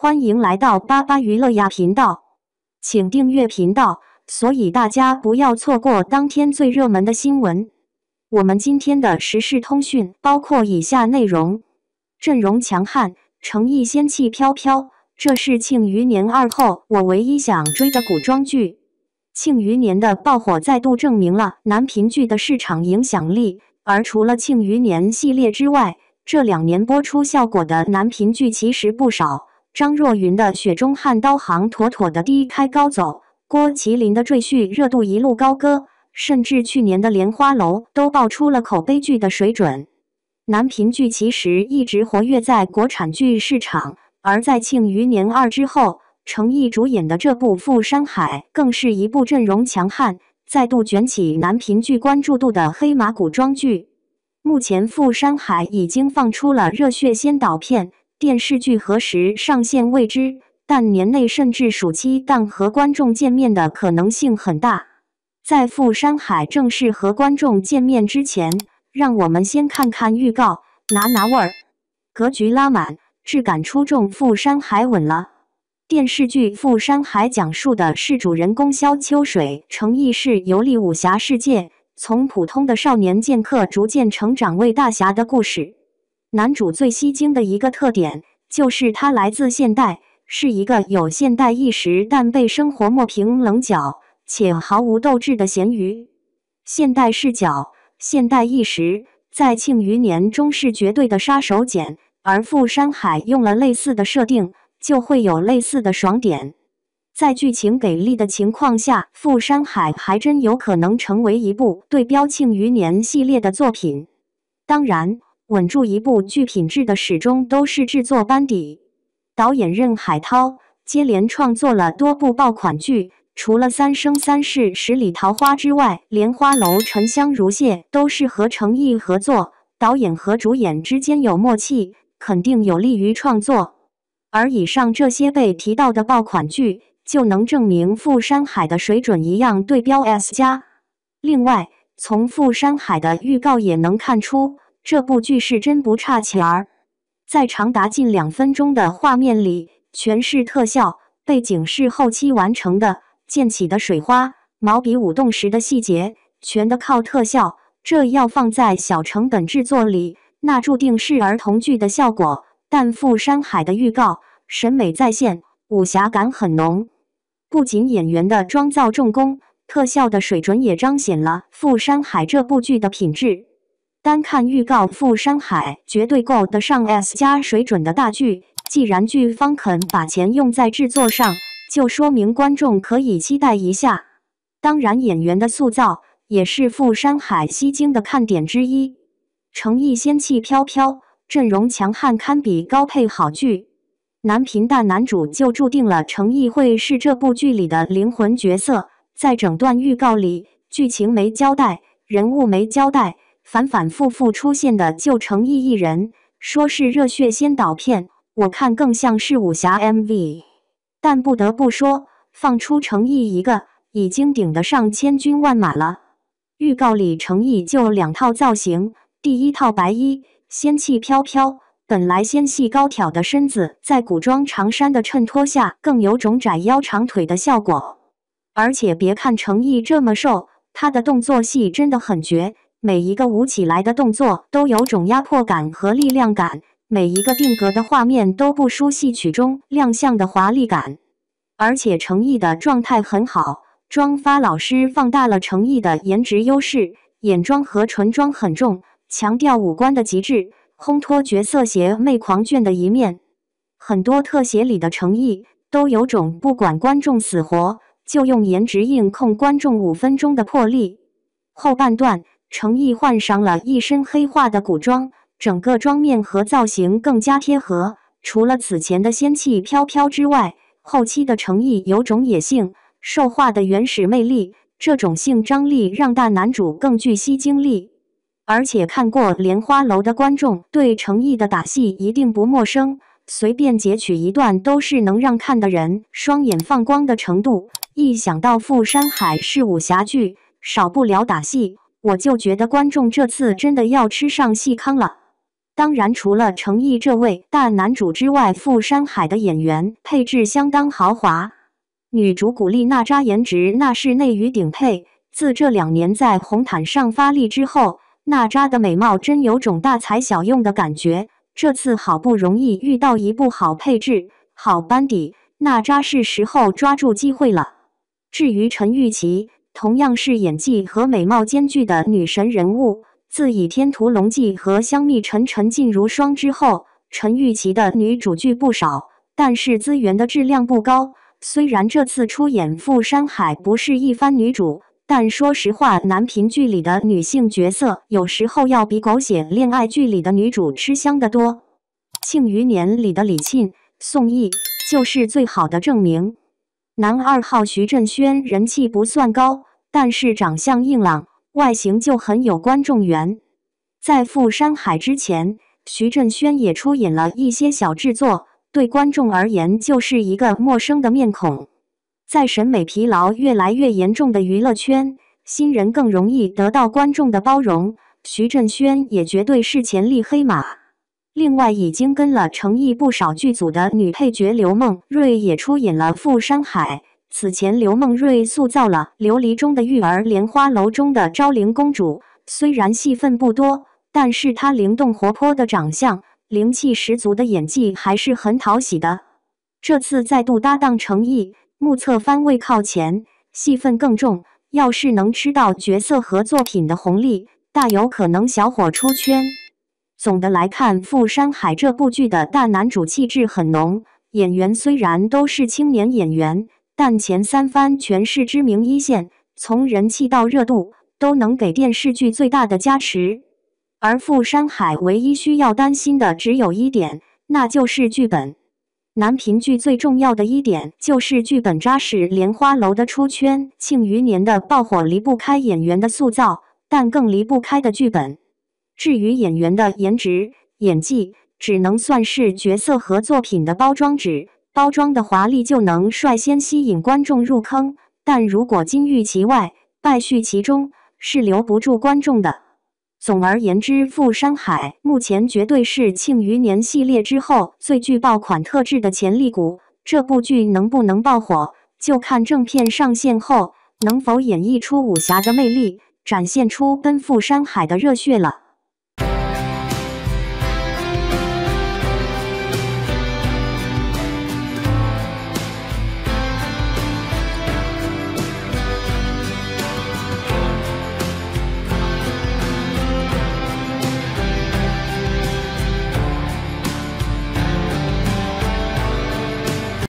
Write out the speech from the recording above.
欢迎来到巴巴娱乐呀频道，请订阅频道，所以大家不要错过当天最热门的新闻。我们今天的时事通讯包括以下内容：阵容强悍，诚意仙气飘飘，这是庆余年2后我唯一想追的古装剧。庆余年的爆火再度证明了男频剧的市场影响力，而除了庆余年系列之外，这2年播出效果的男频剧其实不少。张若昀的《雪中悍刀行》妥妥的低开高走，郭麒麟的《赘婿》热度一路高歌，甚至去年的《莲花楼》都爆出了口碑剧的水准。男频剧其实一直活跃在国产剧市场，而在《庆余年2》之后，程毅主演的这部《富山海》更是一部阵容强悍、再度卷起男频剧关注度的黑马古装剧。目前《富山海》已经放出了热血先导片。电视剧何时上线未知，但年内甚至暑期档和观众见面的可能性很大。在富山海正式和观众见面之前，让我们先看看预告，拿味儿。格局拉满，质感出众，富山海稳了。电视剧《富山海》讲述的是主人公萧秋水程毅是游历武侠世界，从普通的少年剑客逐渐成长为大侠的故事。男主最吸睛的一个特点，就是他来自现代，是一个有现代意识但被生活磨平棱角且毫无斗志的咸鱼。现代视角、现代意识，在庆余年中是绝对的杀手锏，而富山海用了类似的设定，就会有类似的爽点。在剧情给力的情况下，富山海还真有可能成为一部对标庆余年系列的作品。当然，稳住一部剧品质的始终都是制作班底。导演任海涛接连创作了多部爆款剧，除了《三生三世十里桃花》之外，《莲花楼》《沉香如屑》都是和程毅合作，导演和主演之间有默契，肯定有利于创作。而以上这些被提到的爆款剧，就能证明富山海的水准一样对标 S+。另外，从富山海的预告也能看出，这部剧是真不差钱儿。在长达近2分钟的画面里，全是特效，背景是后期完成的，溅起的水花、毛笔舞动时的细节，全的靠特效。这要放在小成本制作里，那注定是儿童剧的效果。但富山海的预告，审美在线，武侠感很浓。不仅演员的妆造重工，特效的水准也彰显了富山海这部剧的品质。单看预告，富山海绝对够得上 S+ 水准的大剧。既然剧方肯把钱用在制作上，就说明观众可以期待一下。当然，演员的塑造也是富山海吸睛的看点之一。程毅仙气飘飘，阵容强悍，堪比高配好剧。男频大男主就注定了程毅会是这部剧里的灵魂角色。在整段预告里，剧情没交代，人物没交代，反反复复出现的就程毅一人，说是热血先导片，我看更像是武侠 MV。但不得不说，放出程毅一个，已经顶得上千军万马了。预告里程毅就2套造型，第一套白衣，仙气飘飘，本来纤细高挑的身子，在古装长衫的衬托下，更有种窄腰长腿的效果。而且别看程毅这么瘦，他的动作戏真的很绝。每一个舞起来的动作都有种压迫感和力量感，每一个定格的画面都不输戏曲中亮相的华丽感。而且程毅的状态很好，妆发老师放大了程毅的颜值优势，眼妆和唇妆很重，强调五官的极致，烘托角色邪魅狂狷的一面。很多特写里的程毅都有种不管观众死活，就用颜值硬控观众5分钟的魄力。后半段，程毅换上了一身黑化的古装，整个妆面和造型更加贴合。除了此前的仙气飘飘之外，后期的程毅有种野性、兽化的原始魅力，这种性张力让大男主更具吸睛力。而且看过《莲花楼》的观众对程毅的打戏一定不陌生，随便截取一段都是能让看的人双眼放光的程度。一想到富山海是武侠剧，少不了打戏，我就觉得观众这次真的要吃上戏糠了。当然，除了程毅这位大男主之外，傅山海的演员配置相当豪华。女主古力娜扎颜值那是内娱顶配，自这2年在红毯上发力之后，娜扎的美貌真有种大材小用的感觉。这次好不容易遇到一部好配置、好班底，娜扎是时候抓住机会了。至于陈钰琪，同样是演技和美貌兼具的女神人物。自《倚天屠龙记》和《香蜜沉沉烬如霜》之后，陈钰琪的女主剧不少，但是资源的质量不高。虽然这次出演傅山海不是一番女主，但说实话，男频剧里的女性角色有时候要比狗血恋爱剧里的女主吃香得多。《庆余年》里的李沁、宋轶就是最好的证明。男2号徐振轩人气不算高，但是长相硬朗，外形就很有观众缘。在傅山海之前，徐振轩也出演了一些小制作，对观众而言就是一个陌生的面孔。在审美疲劳越来越严重的娱乐圈，新人更容易得到观众的包容，徐振轩也绝对是潜力黑马。另外，已经跟了程毅不少剧组的女配角刘梦瑞也出演了傅山海。此前，刘梦瑞塑造了《琉璃》中的玉儿，《莲花楼》中的昭灵公主。虽然戏份不多，但是她灵动活泼的长相、灵气十足的演技还是很讨喜的。这次再度搭档程毅，目测番位靠前，戏份更重。要是能吃到角色和作品的红利，大有可能小火出圈。总的来看，傅山海这部剧的大男主气质很浓，演员虽然都是青年演员，但前3番全是知名一线，从人气到热度都能给电视剧最大的加持。而傅山海唯一需要担心的只有一点，那就是剧本。男频剧最重要的一点就是剧本扎实，《莲花楼》的出圈，《庆余年》的爆火离不开演员的塑造，但更离不开的剧本。至于演员的颜值、演技，只能算是角色和作品的包装纸，包装的华丽就能率先吸引观众入坑，但如果金玉其外，败絮其中，是留不住观众的。总而言之，傅山海目前绝对是《庆余年》系列之后最具爆款特质的潜力股。这部剧能不能爆火，就看正片上线后能否演绎出武侠的魅力，展现出奔赴山海的热血了。